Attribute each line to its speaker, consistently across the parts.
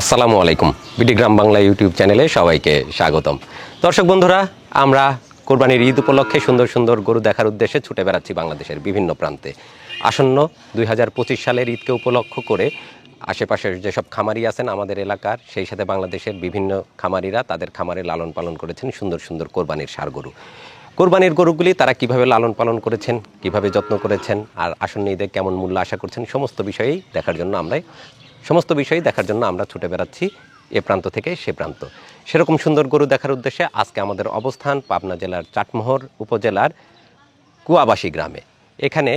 Speaker 1: আসসালামু আলাইকুম। বিডি গ্রাম বাংলা ইউটিউব চ্যানেলে সবাইকে স্বাগতম। দর্শক বন্ধুরা, আমরা কোরবানির ঈদ উপলক্ষে সুন্দর সুন্দর গরু দেখার উদ্দেশ্যে ছুটে বেড়াচ্ছি বাংলাদেশের বিভিন্ন প্রান্তে। আসন্ন 2025 সালের ঈদকে উপলক্ষ করে আশেপাশের যেসব খামারি আছেন আমাদের এলাকার, সেই সাথে বাংলাদেশের বিভিন্ন খামারিরা তাদের খামারে লালন পালন করেছেন সুন্দর সুন্দর কোরবানির ষাঁড় গরু। কোরবানির গরুগুলি তারা কিভাবে লালন পালন করেছেন, কিভাবে যত্ন করেছেন, আর আসন্ন ঈদে কেমন মূল্য আশা করছেন, সমস্ত বিষয়ই দেখার জন্য আমরা ছুটে বেড়াচ্ছি এ প্রান্ত থেকে সে প্রান্ত। সেরকম সুন্দর গরু দেখার উদ্দেশ্যে আজকে আমাদের অবস্থান পাবনা জেলার চাটমোহর উপজেলার কুয়াবাসী গ্রামে। এখানে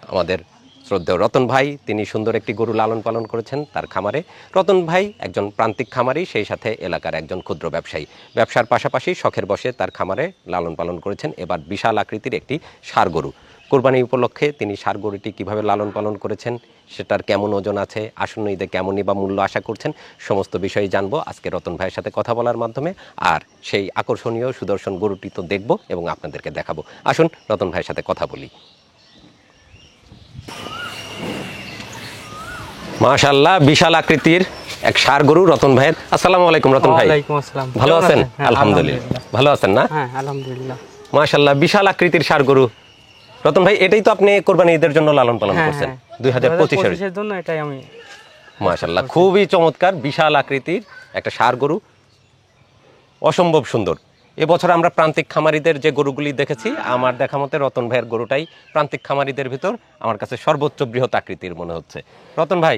Speaker 1: আমাদের শ্রদ্ধেয় রতন ভাই, তিনি সুন্দর একটি গরু লালন পালন করেছেন তার খামারে। রতন ভাই একজন প্রান্তিক খামারি, সেই সাথে এলাকার একজন ক্ষুদ্র ব্যবসায়ী। ব্যবসার পাশাপাশি শখের বশে তার খামারে লালন পালন করেছেন এবার বিশাল আকৃতির একটি ষাঁড় গরু। কোরবানি উপলক্ষে তিনি ষাঁড় গরুটি কীভাবে লালন পালন করেছেন, সেটার কেমন ওজন আছে, আসন্ন ঈদে কেমনই বা মূল্য আশা করছেন, সমস্ত বিষয়ে জানবো আজকে রতন ভাইয়ের সাথে কথা বলার মাধ্যমে। আর সেই আকর্ষণীয় সুদর্শন গরুটি তো দেখব এবং আপনাদেরকে দেখাবো। আসুন রতন ভাইয়ের সাথে কথা বলি। মাশাআল্লাহ, বিশাল আকৃতির এক ষাঁড় গরু রতন ভাইয়ের। আসসালামু আলাইকুম রতন ভাই।
Speaker 2: ওয়ালাইকুম আসসালাম।
Speaker 1: ভালো আছেন? আলহামদুলিল্লাহ। ভালো আছেন না?
Speaker 2: হ্যাঁ, আলহামদুলিল্লাহ।
Speaker 1: মাশাআল্লাহ, বিশাল আকৃতির ষাঁড় গরু। রতন ভাই, এটাই তো আপনি কোরবানি ঈদের জন্য লালন পালন করছেন 2025 এর
Speaker 2: জন্য? এটাই আমি।
Speaker 1: মাশাআল্লাহ, খুবই চমৎকার বিশাল আকৃতির একটা ষাঁড় গরু, অসম্ভব সুন্দর। এবছর আমরা প্রান্তিক খামারিদের যে গরুগুলি দেখেছি, আমার দেখা মতে রতন ভাইয়ের গরুটাই প্রান্তিক খামারিদের ভিতর আমার কাছে সর্বোচ্চ বৃহৎ আকৃতির মনে হচ্ছে। রতন ভাই,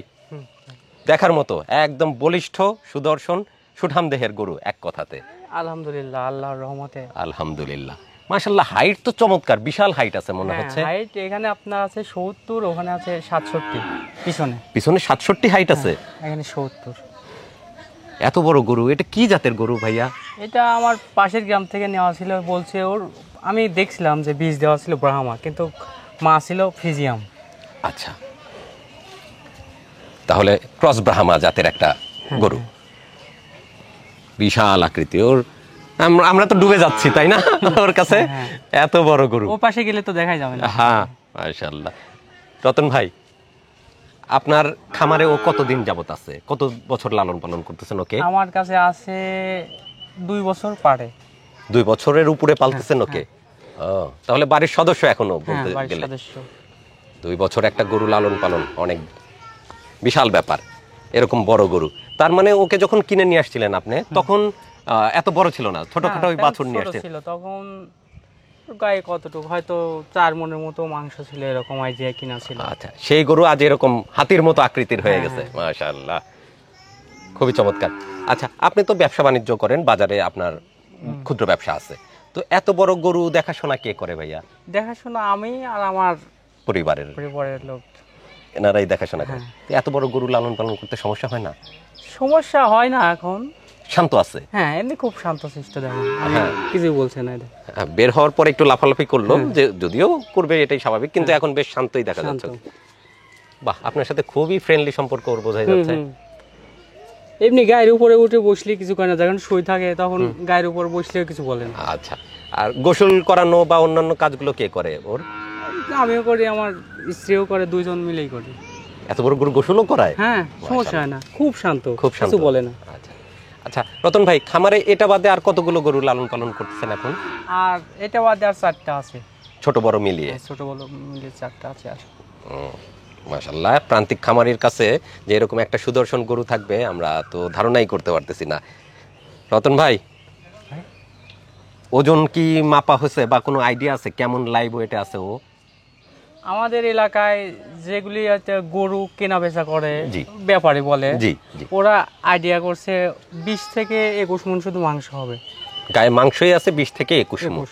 Speaker 1: দেখার মতো একদম বলিষ্ঠ, সুদর্শন, সুঠাম দেহের গরু এক কথাতে।
Speaker 2: আলহামদুলিল্লাহ, আল্লাহর রহমতে।
Speaker 1: আলহামদুলিল্লাহ। মাশাআল্লাহ, হাইট তো চমৎকার, বিশাল হাইট আছে মনে হচ্ছে।
Speaker 2: হাইট এখানে আপনার আছে 70, ওখানে আছে 67। পিছনে
Speaker 1: 67 হাইট আছে,
Speaker 2: এখানে 70।
Speaker 1: এত বড় গরু, এটা কি জাতের গরু ভাইয়া?
Speaker 2: এটা আমার পাশের গ্রাম থেকে নেওয়া ছিল, বলছে ওর। আমি দেখছিলাম যে বীজ দেওয়া ছিল ব্রাহ্মা, কিন্তু মা ছিল ফিজিয়াম।
Speaker 1: আচ্ছা, তাহলে ক্রস ব্রাহ্মা জাতের একটা গরু, বিশাল আকৃতি ওর। আমরা তো ডুবে যাচ্ছি তাই না ওর কাছে, এত বড় গরু।
Speaker 2: ও পাশে গেলে তো দেখাই যাবে না।
Speaker 1: হ্যাঁ, মাশাআল্লাহ। রতন ভাই, আপনার খামারে ও কতদিন যাবত আছে? কত বছর লালন পালন করতেছেন ওকে?
Speaker 2: আমার কাছে আছে 2 বছর পারে।
Speaker 1: 2 বছরের উপরে পালতেছেন ওকে? তাহলে বাড়ির সদস্য এখনো বলতে গেলে। 2 বছর একটা গরু লালন পালন অনেক বিশাল ব্যাপার, এরকম বড় গরু। তার মানে ওকে যখন কিনে নিয়ে আসছিলেন আপনি, তখন এত বড় ছিল না, ছোটখাটো ওই বাছুর নিয়ে আসছিলেন।
Speaker 2: তখন গায়ে কতটুকু, হয়তো 4 মণের মতো মাংস ছিল, এরকম আইডিয়া কিনা ছিল।
Speaker 1: আচ্ছা, সেই গরু আজ এরকম হাতির মতো আকৃতির হয়ে গেছে। মাশাআল্লাহ, খুবই চমৎকার। আচ্ছা, আপনি তো ব্যবসা বাণিজ্য করেন, বাজারে আপনার ক্ষুদ্র ব্যবসা আছে, তো এত বড় গরু দেখাশোনা কে করে ভাইয়া?
Speaker 2: দেখাশোনা আমি আর আমার
Speaker 1: পরিবারের
Speaker 2: লোক,
Speaker 1: এনারাই দেখাশোনা করে। এত বড় গরু লালন পালন করতে সমস্যা হয় না?
Speaker 2: সমস্যা হয় না, এখন
Speaker 1: শান্ত আছে।
Speaker 2: হ্যাঁ, এমনি খুব শান্তশিষ্ট, দেখেন কিছু বলছে না।
Speaker 1: বের হওয়ার পর একটু লাফালাফি করলো, যে যদিও করবে এটাই স্বাভাবিক, কিন্তু এখন বেশ শান্তই দেখা যাচ্ছে। বাহ, আপনার সাথে খুবই ফ্রেন্ডলি সম্পর্ক ওর বোঝাই যাচ্ছে।
Speaker 2: এমনি গায়ের উপরে উঠে বসলে কিছু করে না, যখন শুয়ে থাকে তখন গায়ের উপর বসলেও কিছু বলে না।
Speaker 1: আচ্ছা, আর গোসল করানো বা অন্যান্য কাজগুলো কে করে ওর?
Speaker 2: আমিও করি, আমার স্ত্রীও করে, 2 জন মিলেই করি।
Speaker 1: এত বড় গরু গোসলও করায়?
Speaker 2: হ্যাঁ, সমস্যা হয় না, খুব শান্ত,
Speaker 1: খুব শান্ত,
Speaker 2: কিছু বলে না।
Speaker 1: আচ্ছা আচ্ছা, রতন ভাই, খামারে এটা বাদে আর কতগুলো গরু লালন পালন করতেছেন এখন?
Speaker 2: আর এটা বাদে আর 4টা আছে,
Speaker 1: ছোট বড় মিলিয়ে।
Speaker 2: ছোট বড় মিলিয়ে 4টা আছে। আর
Speaker 1: মাশাআল্লাহ, প্রান্তিক খামারির কাছে যে এরকম একটা সুদর্শন গরু থাকবে আমরা তো ধারণাই করতে পারতেছি না। রতন ভাই, ওজন কি মাপা হয়েছে বা কোনো আইডিয়া আছে কেমন লাইভ ওয়েটে আছে ও?
Speaker 2: আমাদের এলাকায় যেগুলি গরু কেনা বেচা করে, ব্যাপারী বলে, ওরা আইডিয়া করছে 20 থেকে 21 মণ শুধু মাংস হবে।
Speaker 1: গায়ে মাংসই আছে 20 থেকে 21 মণ।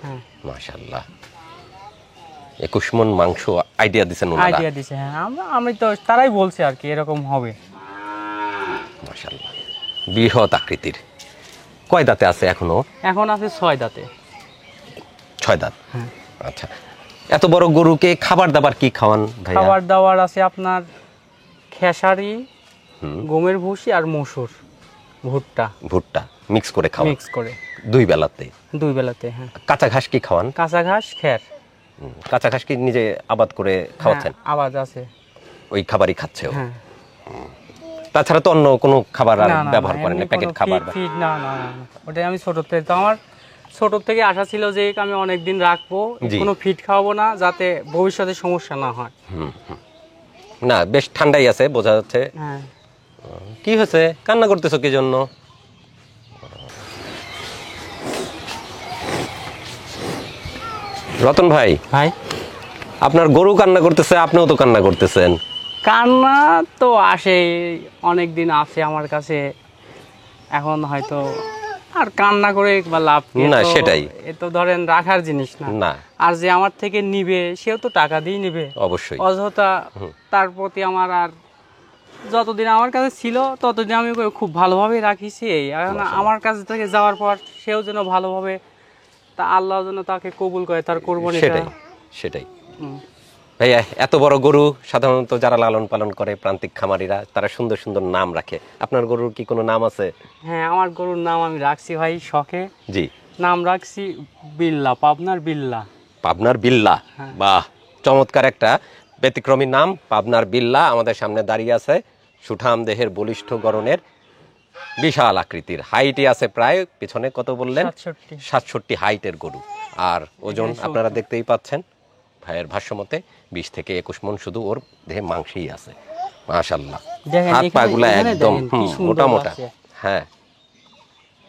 Speaker 2: হ্যাঁ,
Speaker 1: মাশাআল্লাহ, 21 মণ মাংস আইডিয়া দিছেন ওনারা?
Speaker 2: আইডিয়া দিছে, হ্যাঁ। আমি তো তারাই বলছে আর কি এরকম হবে।
Speaker 1: মাশাআল্লাহ, বৃহৎ আকৃতির। কয় দাঁতে আছে এখনো?
Speaker 2: এখন আছে 6 দাঁতে।
Speaker 1: 6 দাঁত? হ্যাঁ। আচ্ছা, এত বড় গরুকে খাবার দাবার কি খাওয়ান ভাইয়া?
Speaker 2: খাবার দাবার আছে আপনার খেসারি, গমের ভুসি আর মসুর,
Speaker 1: ভুট্টা মিক্স করে খাওয়ান?
Speaker 2: মিক্স করে
Speaker 1: 2 বেলাতে?
Speaker 2: 2 বেলাতে, হ্যাঁ।
Speaker 1: কাঁচা ঘাস কি খাওয়ান?
Speaker 2: কাঁচা ঘাস, খের।
Speaker 1: কাঁচা ঘাস কি নিজে আবাদ করে খাওয়াচ্ছেন?
Speaker 2: আবাদ আছে,
Speaker 1: ওই খাবারই খাচ্ছে ও?
Speaker 2: হ্যাঁ।
Speaker 1: তাছাড়া তো অন্য কোনো খাবার আর
Speaker 2: না, না,
Speaker 1: ব্যবহার
Speaker 2: না,
Speaker 1: করেন না,
Speaker 2: এমনি
Speaker 1: প্যাকেট
Speaker 2: কোনো
Speaker 1: খাবার?
Speaker 2: ফিড না, না, না, না। ওটাই আমি ছোট থেকে, তো আমার ছোট থেকে আশা ছিল যে আমি অনেকদিন রাখবো,
Speaker 1: জি।
Speaker 2: কোনো ফিড খাওয়াবো না, যাতে ভবিষ্যতে সমস্যা না হয়।
Speaker 1: না, বেশ ঠান্ডাই আছে বোঝা যাচ্ছে।
Speaker 2: হ্যাঁ।
Speaker 1: কি হয়েছে, কান্না করতেছো কি জন্য? রতন ভাই,
Speaker 2: ভাই,
Speaker 1: আপনার গরু কান্না করতেছে, আপনিও তো কান্না করতেছেন।
Speaker 2: কান্না তো আসে, অনেক দিন আছে আমার কাছে, এখন হয়তো আর কান্না করে বা লাভ কি?
Speaker 1: না,
Speaker 2: এ তো-
Speaker 1: সেটাই।
Speaker 2: এ তো ধরেন রাখার জিনিস না।
Speaker 1: না,
Speaker 2: আর যে আমার থেকে নিবে সেও তো টাকা দিয়ে নিবে,
Speaker 1: অবশ্যই।
Speaker 2: অযথা তার প্রতি আমার আর যতদিন আমার কাছে ছিল ততদিন আমি ওকে খুব ভালোভাবে রাখিছি। এখন আমার কাছ থেকে যাওয়ার পর সেও যেন ভালোভাবে, তা আল্লাহ যেন তাকে কবুল করে তার কোরবানিটা।
Speaker 1: সেটাই, সেটাই।
Speaker 2: হুম।
Speaker 1: ভাইয়া, এত বড় গরু সাধারণত যারা লালন পালন করে প্রান্তিক খামারিরা, তারা সুন্দর সুন্দর নাম রাখে। আপনার গরুর কি কোনো নাম আছে?
Speaker 2: হ্যাঁ, আমার গরুর নাম আমি রাখছি ভাই শখে,
Speaker 1: জি।
Speaker 2: নাম রাখছি বিল্লা, পাবনার বিল্লা।
Speaker 1: পাবনার বিল্লা, বাহ, চমৎকার একটা ব্যতিক্রমী নাম। পাবনার বিল্লা আমাদের সামনে দাঁড়িয়ে আছে, সুঠাম দেহের বলিষ্ঠ গড়নের, বিশাল আকৃতির, হাইটই আছে প্রায়, পিছনে কত বললেন? 67 হাইটের গরু। আর ওজন আপনারা দেখতেই পাচ্ছেন, ভাইয়ের ভাষ্যমতে 20 থেকে 21 মণ শুধু ওর দেহে মাংসই আছে। মাশাআল্লাহ, হাত পাগুলা একদম মোটা মোটা। হ্যাঁ,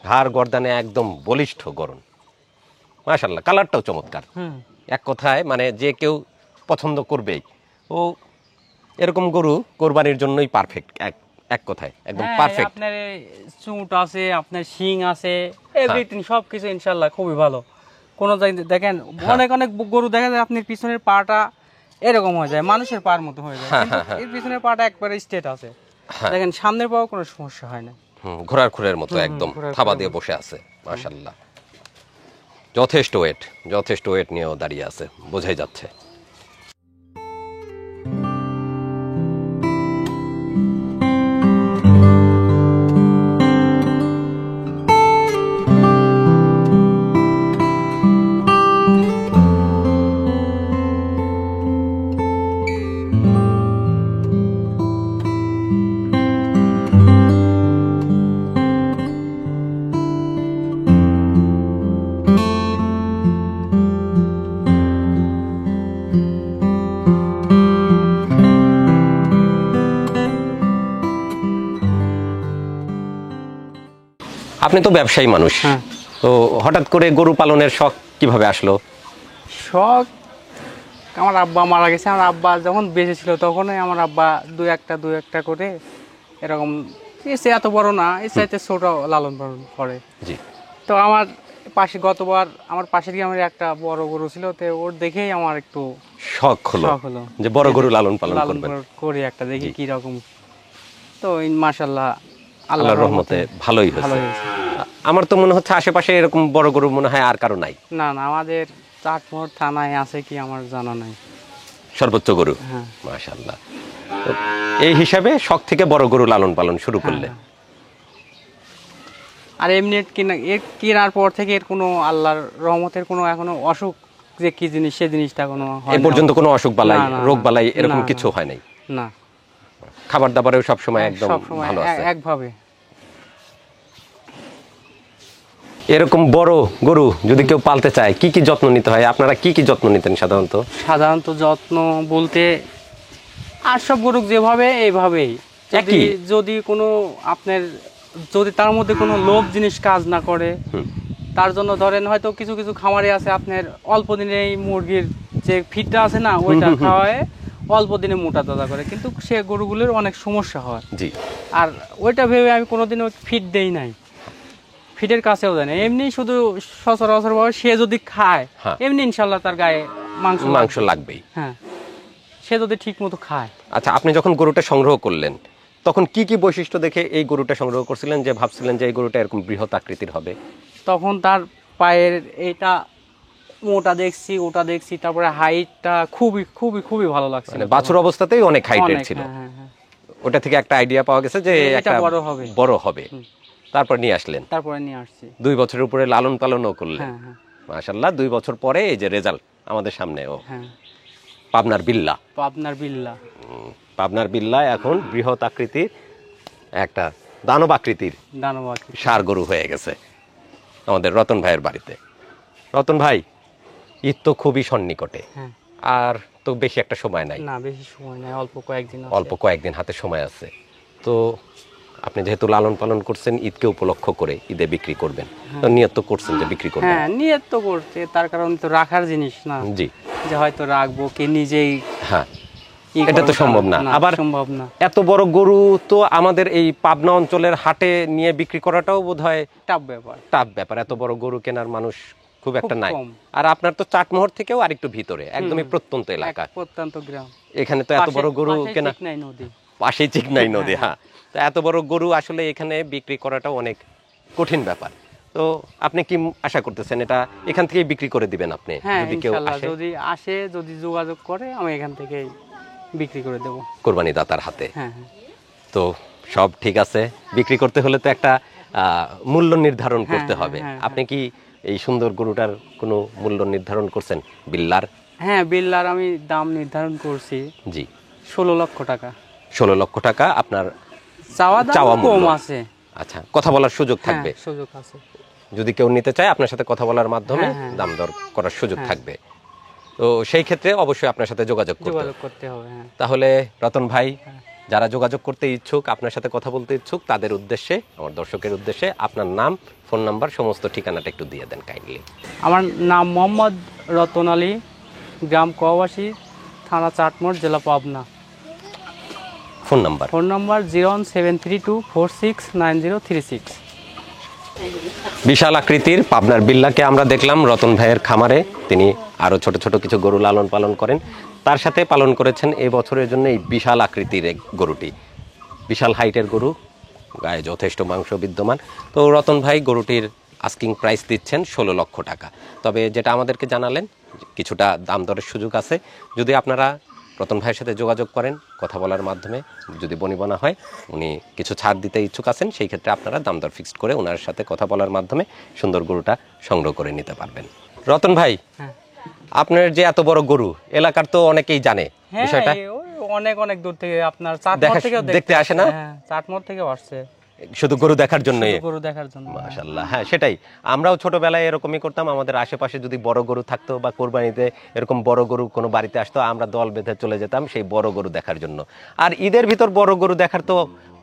Speaker 1: ঘাড় গর্দানে একদম বলিষ্ঠ গড়ন। মাশাআল্লাহ, কালারটাও চমৎকার। এক কথায় মানে যে কেউ পছন্দ করবেই। ও এরকম গরু কোরবানির জন্যই পারফেক্ট, এক কথায় একদম পারফেক্ট।
Speaker 2: আপনার চুট আছে, আপনার শিং আছে, এভরিথিং সবকিছু ইনশাআল্লাহ খুবই ভালো। কোন জায়গায় দেখেন অনেক অনেক গরু দেখা যায় আপনার পিছনের পাটা এরকম হয়ে যায়, মানুষের পার মতো হয়ে যায়, কিন্তু এর পিছনের পাটা একবারে স্ট্রেট আছে। দেখেন সামনের পাও কোনো সমস্যা হয় না,
Speaker 1: ঘোড়ার খুরের মতো একদম থাবা দিয়ে বসে আছে। মাশাআল্লাহ, যথেষ্ট ওয়েট নিয়েও দাঁড়িয়ে আছে, বোঝাই যাচ্ছে। আপনি তো ব্যবসায়ী মানুষ, তো হঠাৎ করে গরু পালনের শখ কিভাবে আসলো?
Speaker 2: শখ, আমার আব্বা মারা গেছে, আমার আব্বা যখন বেঁচে ছিল তখনই আমার আব্বা দু একটা করে এরকম, এসে এত বড় না, এর চাইতে ছোট লালন পালন করে।
Speaker 1: জি।
Speaker 2: তো আমার পাশে গতবার আমার পাশের গ্রামের একটা বড় গরু ছিল, তো ওর দেখেই আমার একটু
Speaker 1: শখ হলো যে বড় গরু লালন পালন করবেন,
Speaker 2: করি একটা, দেখি কি রকম। তো মাশাআল্লাহ
Speaker 1: আল্লাহর রহমতে ভালোই হয়েছে। আমার তো মনে হচ্ছে আশেপাশে এরকম বড় গরু মনে হয় আর কারো নাই।
Speaker 2: না, না, আমাদের চাটমোহর থানায় আছে কি আমার জানা নাই,
Speaker 1: সর্বোচ্চ গরু। মাশাআল্লাহ, তো এই হিসাবে শখ থেকে বড় গরু লালন পালন শুরু করলে।
Speaker 2: আর এমনি কেনার পর থেকে এর কোনো আল্লাহর রহমতের কোনো এখনো অসুখ যে কি জিনিস সে জিনিসটা কোনো হয়
Speaker 1: এই পর্যন্ত কোনো অসুখ বালাই, রোগ বালাই এরকম কিছু হয় নাই?
Speaker 2: না।
Speaker 1: খাবার দাবারেও সবসময় একদম ভালো আছে
Speaker 2: একভাবে।
Speaker 1: এরকম বড় গরু যদি কেউ পালতে চায়, কি কি যত্ন নিতে হয়? আপনারা কি কি যত্ন নিতেন সাধারণত?
Speaker 2: সাধারণত যত্ন বলতে আর সব গরু যেভাবে এইভাবেই, যদি কোনো আপনার যদি তার মধ্যে কোনো লোভ জিনিস কাজ না করে, তার জন্য ধরেন হয়তো কিছু কিছু খামারে আছে আপনার অল্প দিনে এই মুরগির যে ফিডটা আছে না, ওইটা খাওয়ায় অল্প দিনে মোটা তাজা করে, কিন্তু সে গরুগুলোর অনেক সমস্যা হয়।
Speaker 1: জি।
Speaker 2: আর ওইটা ভেবে আমি কোনোদিনও ফিড দেই নাই, ফিডের কাছেও দেয় না, এমনি শুধু সচরাচর ভাবে সে যদি খায় এমনি ইনশাল্লাহ তার গায়ে মাংস
Speaker 1: লাগবেই।
Speaker 2: হ্যাঁ, সে যদি ঠিক মতো খায়।
Speaker 1: আচ্ছা, আপনি যখন গরুটা সংগ্রহ করলেন তখন কি কি বৈশিষ্ট্য দেখে এই গরুটা সংগ্রহ করছিলেন যে ভাবছিলেন যে এই গরুটা এরকম বৃহৎ আকৃতির হবে?
Speaker 2: তখন তার পায়ের এটা মোটা দেখছি, ওটা দেখছি, তারপরে হাইটটা খুবই খুবই খুবই ভালো লাগছে,
Speaker 1: মানে বাছুর অবস্থাতেই অনেক হাইটের ছিল। ওটা থেকে একটা আইডিয়া পাওয়া গেছে যে এটা বড় হবে। তারপর নিয়ে আসলেন,
Speaker 2: তারপরে নিয়ে আসছি
Speaker 1: 2 বছরের উপরে লালন পালনও করলেন। মাশাআল্লাহ, 2 বছর পরে এই যে রেজাল্ট আমাদের সামনে। ও পাবনার বিল্লা,
Speaker 2: পাবনার বিল্লা
Speaker 1: পাবনার বিল্লা এখন বৃহৎ আকৃতির একটা দানব আকৃতির
Speaker 2: দানবাদ।
Speaker 1: ষাঁড় গরু হয়ে গেছে আমাদের রতন ভাইয়ের বাড়িতে। রতন ভাই, ঈদ তো খুবই সন্নিকটে,
Speaker 2: হ্যাঁ,
Speaker 1: আর তো বেশি একটা সময় নাই,
Speaker 2: না বেশি সময় নাই, অল্প কয়েকদিন আছে।
Speaker 1: অল্প কয়েকদিন হাতে সময় আছে। তো আপনি যেহেতু লালন পালন করছেন ঈদকে উপলক্ষ করে ঈদে বিক্রি করবেন, তো নিয়ত তো করছেন যে বিক্রি করবেন।
Speaker 2: হ্যাঁ, নিয়ত তো করছে, তার কারণ তো রাখার জিনিস না
Speaker 1: জি,
Speaker 2: যে হয়তো রাখবো কি নিজেই
Speaker 1: হ্যাঁ,
Speaker 2: ই
Speaker 1: এটা তো
Speaker 2: করবো,
Speaker 1: সম্ভব না। আবার
Speaker 2: সম্ভব না।
Speaker 1: এত বড় গরু তো আমাদের এই পাবনা অঞ্চলের হাটে নিয়ে বিক্রি করাটাও বোধহয়
Speaker 2: টাফ ব্যাপার।
Speaker 1: টাফ ব্যাপার। এত বড় গরু কেনার মানুষ খুব একটা নাই।
Speaker 2: কম।
Speaker 1: আর আপনার তো চাটমোহর থেকেও আরেকটু ভিতরে, একদমই প্রত্যন্ত এলাকা,
Speaker 2: এক প্রত্যন্ত গ্রাম,
Speaker 1: এখানে তো এত বড় গরু কেনা,
Speaker 2: নাই নদী,
Speaker 1: পাশেই চিকনাই নদী। হ্যাঁ, তো এত বড় গরু আসলে এখানে বিক্রি করাটা অনেক কঠিন ব্যাপার। তো আপনি কি আশা করতেছেন এটা এখান থেকেই বিক্রি করে দিবেন আপনি?
Speaker 2: হ্যাঁ
Speaker 1: যদি কেউ
Speaker 2: ইনশাআল্লাহ,
Speaker 1: আসে
Speaker 2: যদি আসে, যদি যোগাযোগ করে, আমি এখান থেকে বিক্রি করে দেবো।
Speaker 1: কোরবানি দাতার হাতে।
Speaker 2: হ্যাঁ, হ্যাঁ,
Speaker 1: তো সব ঠিক আছে, বিক্রি করতে হলে তো একটা মূল্য নির্ধারণ করতে
Speaker 2: হ্যাঁ,
Speaker 1: হবে।
Speaker 2: হ্যাঁ,
Speaker 1: আপনি কি এই সুন্দর গরুটার কোনো মূল্য নির্ধারণ করছেন বিল্লার?
Speaker 2: হ্যাঁ, বিল্লার আমি দাম নির্ধারণ করছি
Speaker 1: জি,
Speaker 2: 16 লক্ষ টাকা।
Speaker 1: 16 লক্ষ টাকা আপনার
Speaker 2: চাওয়া দাম
Speaker 1: চাওয়া
Speaker 2: কম
Speaker 1: মূল্য।
Speaker 2: আছে।
Speaker 1: আচ্ছা, কথা বলার সুযোগ
Speaker 2: হ্যাঁ,
Speaker 1: থাকবে,
Speaker 2: সুযোগ আছে।
Speaker 1: যদি কেউ নিতে চায় আপনার সাথে কথা বলার মাধ্যমে
Speaker 2: হ্যাঁ, হ্যাঁ।
Speaker 1: দাম দর করার সুযোগ থাকবে। তো সেই ক্ষেত্রে অবশ্যই আপনার সাথে যোগাযোগ করতে হবে।
Speaker 2: যোগাযোগ করতে হবে। হ্যাঁ,
Speaker 1: তাহলে রতন ভাই, যারা যোগাযোগ করতে ইচ্ছুক, আপনার সাথে কথা বলতে ইচ্ছুক, তাদের উদ্দেশ্যে, আমার দর্শকের উদ্দেশ্যে আপনার নাম, ফোন নাম্বার, সমস্ত ঠিকানাটা একটু দিয়ে দেন কাইন্ডলি।
Speaker 2: আমার নাম মোহাম্মদ রতন আলী, গ্রাম কোয়াবাসী, থানা চাটমোহর, জেলা Pabna.
Speaker 1: Phone number?
Speaker 2: Phone number 01732469036।
Speaker 1: বিশাল আকৃতির পাবনার বিল্লাকে আমরা দেখলাম রতন ভাইয়ের খামারে। তিনি আরও ছোট ছোট কিছু গরু লালন পালন করেন, তার সাথে পালন করেছেন এই বছরের জন্য এই বিশাল আকৃতির এক গরুটি। বিশাল হাইটের গরু, গায়ে যথেষ্ট মাংস বিদ্যমান। তো রতন ভাই গরুটির আস্কিং প্রাইস দিচ্ছেন 16 লক্ষ টাকা। তবে যেটা আমাদেরকে জানালেন, কিছুটা দাম দরের সুযোগ আছে। যদি আপনারা রতন ভাইয়ের সাথে যোগাযোগ করেন, কথা বলার মাধ্যমে যদি বনিবনা হয়, উনি কিছু ছাড় দিতে ইচ্ছুক আছেন, সেই ক্ষেত্রে আপনারা দাম দর ফিক্সড করে ওনার সাথে কথা বলার মাধ্যমে সুন্দর গরুটা সংগ্রহ করে নিতে পারবেন। রতন ভাই,
Speaker 2: হ্যাঁ,
Speaker 1: আপনার যে এত বড় গরু, এলাকার তো অনেকেই জানে
Speaker 2: হ্যাঁ,
Speaker 1: বিষয়টা।
Speaker 2: অনেক অনেক দূর থেকে আপনার চাটমোহর থেকেও
Speaker 1: দেখতে আসে না?
Speaker 2: হ্যাঁ, চাটমোহর থেকেও আসছে
Speaker 1: শুধু গরু দেখার জন্যই?
Speaker 2: শুধু গরু দেখার জন্য।
Speaker 1: মাশাআল্লাহ, হ্যাঁ সেটাই। আমরাও ছোটবেলায় এরকমই করতাম। আমাদের আশেপাশে যদি বড় গরু থাকতো বা কোরবানিতে এরকম বড় গরু কোনো বাড়িতে আসতো, আমরা দল বেঁধে চলে যেতাম সেই বড় গরু দেখার জন্য। আর ঈদের ভিতর বড় গরু দেখার তো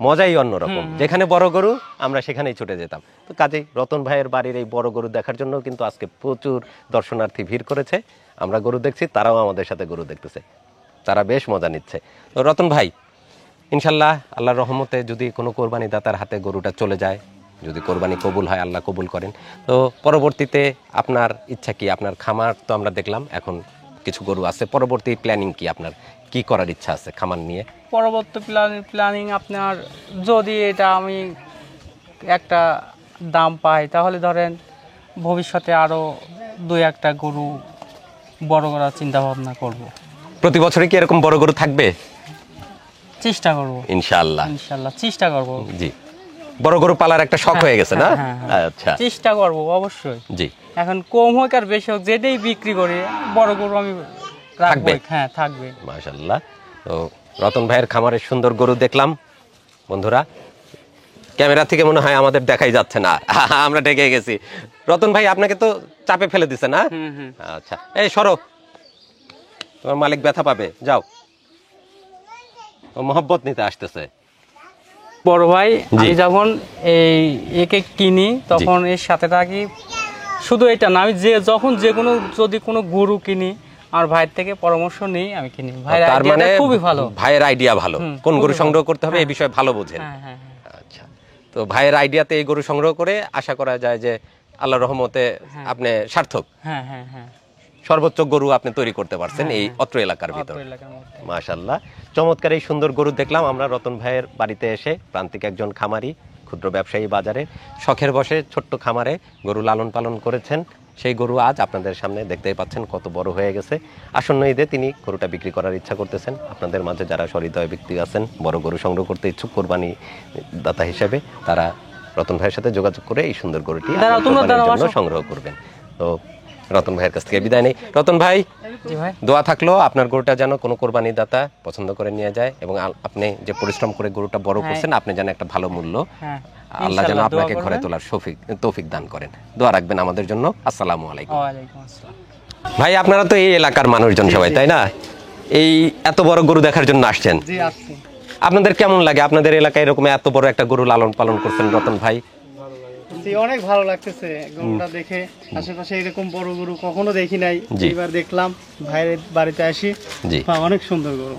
Speaker 1: মজাই অন্যরকম, যেখানে বড় গরু আমরা সেখানেই ছুটে যেতাম। তো কাজেই রতন ভাইয়ের বাড়ির এই বড় গরু দেখার জন্য কিন্তু আজকে প্রচুর দর্শনার্থী ভিড় করেছে। আমরা গরু দেখছি, তারাও আমাদের সাথে গরু দেখতেছে, তারা বেশ মজা নিচ্ছে। তো রতন ভাই, ইনশাল্লাহ আল্লাহর রহমতে যদি কোনো কোরবানি দাতার হাতে গরুটা চলে যায়, যদি কোরবানি কবুল হয়, আল্লাহ কবুল করেন, তো পরবর্তীতে আপনার ইচ্ছা কি? আপনার খামার তো আমরা দেখলাম, এখন কিছু গরু আছে, পরবর্তী প্ল্যানিং কি? আপনার কি করার ইচ্ছা আছে খামার নিয়ে?
Speaker 2: পরবর্তী প্ল্যানিং আপনার, যদি এটা আমি একটা দাম পাই, তাহলে ধরেন ভবিষ্যতে আরো 2-1টা গরু বড় করার চিন্তা ভাবনা করব।
Speaker 1: প্রতি বছরে কি এরকম বড় গরু থাকবে?
Speaker 2: চেষ্টা করব
Speaker 1: ইনশাআল্লাহ।
Speaker 2: ইনশাআল্লাহ চেষ্টা করব।
Speaker 1: জি, বড় গরু পালার একটা শখ হয়ে গেছে না?
Speaker 2: হ্যাঁ, হ্যাঁ,
Speaker 1: আচ্ছা,
Speaker 2: চেষ্টা করব অবশ্যই।
Speaker 1: জি,
Speaker 2: এখন কম হোক আর বেশি হোক, যেটাই বিক্রি করি, বড় গরু আমি রাখবো।
Speaker 1: থাকবে?
Speaker 2: হ্যাঁ, থাকবে।
Speaker 1: মাশাআল্লাহ। তো রতন ভাইয়ের খামারের সুন্দর গরু দেখলাম বন্ধুরা। ক্যামেরা থেকে মনে হয় আমাদের দেখাই যাচ্ছে না, আমরা ডেকে গেছি। রতন ভাই আপনাকে তো চাপে ফেলে দিছে না?
Speaker 2: হুম, হুম।
Speaker 1: আচ্ছা, এই সরো, তোমার মালিক ব্যথা পাবে, যাও। ও মহব্বত নিতে আসতেছে।
Speaker 2: বড় ভাই,
Speaker 1: জি।
Speaker 2: আমি যখন এই একে কিনি তখন এর সাথে থাকি। শুধু এটা না, আমি যখন যে কোনো, যদি কোনো গরু কিনি, আমার ভাইয়ের থেকে পরামর্শ নেই, আমি কিনি। ভাইয়ের
Speaker 1: তার মানে
Speaker 2: আইডিয়াটা খুবই ভালো।
Speaker 1: ভাইয়ের আইডিয়া ভালো, কোন
Speaker 2: খুবই
Speaker 1: গরু
Speaker 2: ভালো।
Speaker 1: সংগ্রহ করতে হবে এই বিষয়ে ভালো বোঝেন।
Speaker 2: হ্যাঁ, হ্যাঁ, হ্যাঁ।
Speaker 1: আচ্ছা, তো ভাইয়ের আইডিয়াতে এই গরু সংগ্রহ করে আশা করা যায় যে আল্লাহর রহমতে আপনি সার্থক,
Speaker 2: হ্যাঁ, হ্যাঁ, হ্যাঁ।
Speaker 1: সর্বোচ্চ গরু আপনি তৈরি করতে পারছেন এই অত্র এলাকার ভিতর।
Speaker 2: অত্র এলাকার মধ্যে।
Speaker 1: মাশাআল্লাহ, চমৎকার এই সুন্দর গরু দেখলাম আমরা রতন ভাইয়ের বাড়িতে এসে। প্রান্তিক একজন খামারি, ক্ষুদ্র ব্যবসায়ী, বাজারে শখের বসে ছোট্ট খামারে গরু লালন পালন করেছেন। সেই গরু আজ আপনাদের সামনে দেখতেই পাচ্ছেন কত বড় হয়ে গেছে। আসন্ন ঈদে তিনি গরুটা বিক্রি করার ইচ্ছা করতেছেন। আপনাদের মাঝে যারা সহৃদয় ব্যক্তি আছেন, বড় গরু সংগ্রহ করতে ইচ্ছুক কোরবানি দাতা হিসেবে, তারা রতন ভাইয়ের সাথে যোগাযোগ করে এই সুন্দর গরুটি আপনার কোরবানির জন্য সংগ্রহ করবেন। তো রতন ভাইয়ের কাছ থেকে বিদায় নেই। রতন ভাই,
Speaker 2: জি ভাই।
Speaker 1: দোয়া থাকলো আপনার গরুটা যেন কোনো কোরবানি দাতা পছন্দ করে নিয়ে যায়, এবং আপনি যে পরিশ্রম করে গরুটা বড়
Speaker 2: হ্যাঁ।
Speaker 1: করছেন, আপনি যেন একটা ভালো মূল্য
Speaker 2: হ্যাঁ,
Speaker 1: আল্লাহ যেন
Speaker 2: ইনশাআল্লাহ
Speaker 1: আপনাকে
Speaker 2: দোয়া
Speaker 1: ঘরে
Speaker 2: করবেন।
Speaker 1: তোলার তৌফিক দান করেন। দোয়া রাখবেন আমাদের জন্য। আসসালামু আলাইকুম।
Speaker 2: ওয়ালাইকুম আসসালাম।
Speaker 1: ভাই, আপনারা তো এই এলাকার মানুষজন সবাই, তাই না? এই এত বড় গরু দেখার জন্য আসছেন।
Speaker 2: জি আসছি।
Speaker 1: আপনাদের কেমন লাগে? আপনাদের এলাকায় এরকম এত বড় একটা গরু লালন পালন করছেন রতন ভাই।
Speaker 3: জি, অনেক ভালো লাগতেছে গরুটা দেখে। আশেপাশে এরকম বড় গরু কখনো দেখি নাই,
Speaker 1: জি।
Speaker 3: এবার দেখলাম ভাইয়ের বাড়িতে আসি।
Speaker 1: জি।
Speaker 3: বাহ, অনেক সুন্দর গরু,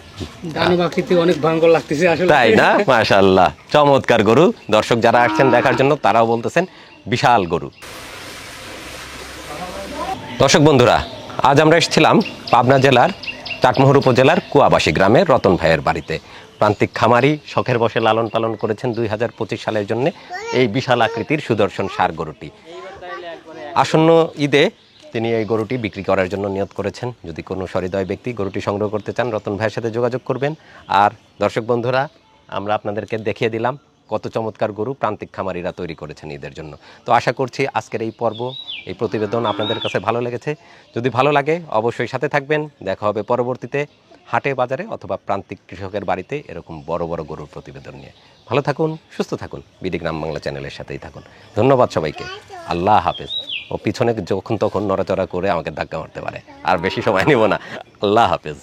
Speaker 3: দানব আকৃতি, অনেক ভয়ঙ্কর লাগতেছে আসলে।
Speaker 1: তাই না? মাশাআল্লাহ, চমৎকার গরু। দর্শক যারা আসছেন দেখার জন্য তারাও বলতেছেন বিশাল গরু। দর্শক বন্ধুরা, আজ আমরা এসেছিলাম পাবনা জেলার চাটমোহর উপজেলার কুয়াবাসী গ্রামের রতন ভাইয়ের বাড়িতে। প্রান্তিক খামারি শখের বশে লালন পালন করেছেন 2025 সালের জন্য এই বিশাল আকৃতির সুদর্শন ষাঁড় গরুটি। আসন্ন ঈদে তিনি এই গরুটি বিক্রি করার জন্য নিয়ত করেছেন। যদি কোনো সহৃদয় ব্যক্তি গরুটি সংগ্রহ করতে চান, রতন ভাইয়ের সাথে যোগাযোগ করবেন। আর দর্শক বন্ধুরা, আমরা আপনাদেরকে দেখিয়ে দিলাম কত চমৎকার গরু প্রান্তিক খামারিরা তৈরি করেছেন ঈদের জন্য। তো আশা করছি আজকের এই পর্ব, এই প্রতিবেদন আপনাদের কাছে ভালো লেগেছে। যদি ভালো লাগে অবশ্যই সাথে থাকবেন। দেখা হবে পরবর্তীতে হাটে বাজারে অথবা প্রান্তিক কৃষকের বাড়িতে এরকম বড় বড় গরুর প্রতিবেদন নিয়ে। ভালো থাকুন, সুস্থ থাকুন, বিডি গ্রাম বাংলা চ্যানেলের সাথেই থাকুন। ধন্যবাদ সবাইকে। আল্লাহ হাফেজ। ও পিছনে যখন তখন নড়াচড়া করে আমাকে ধাক্কা মারতে পারে, আর বেশি সময় নেব না। আল্লাহ হাফেজ।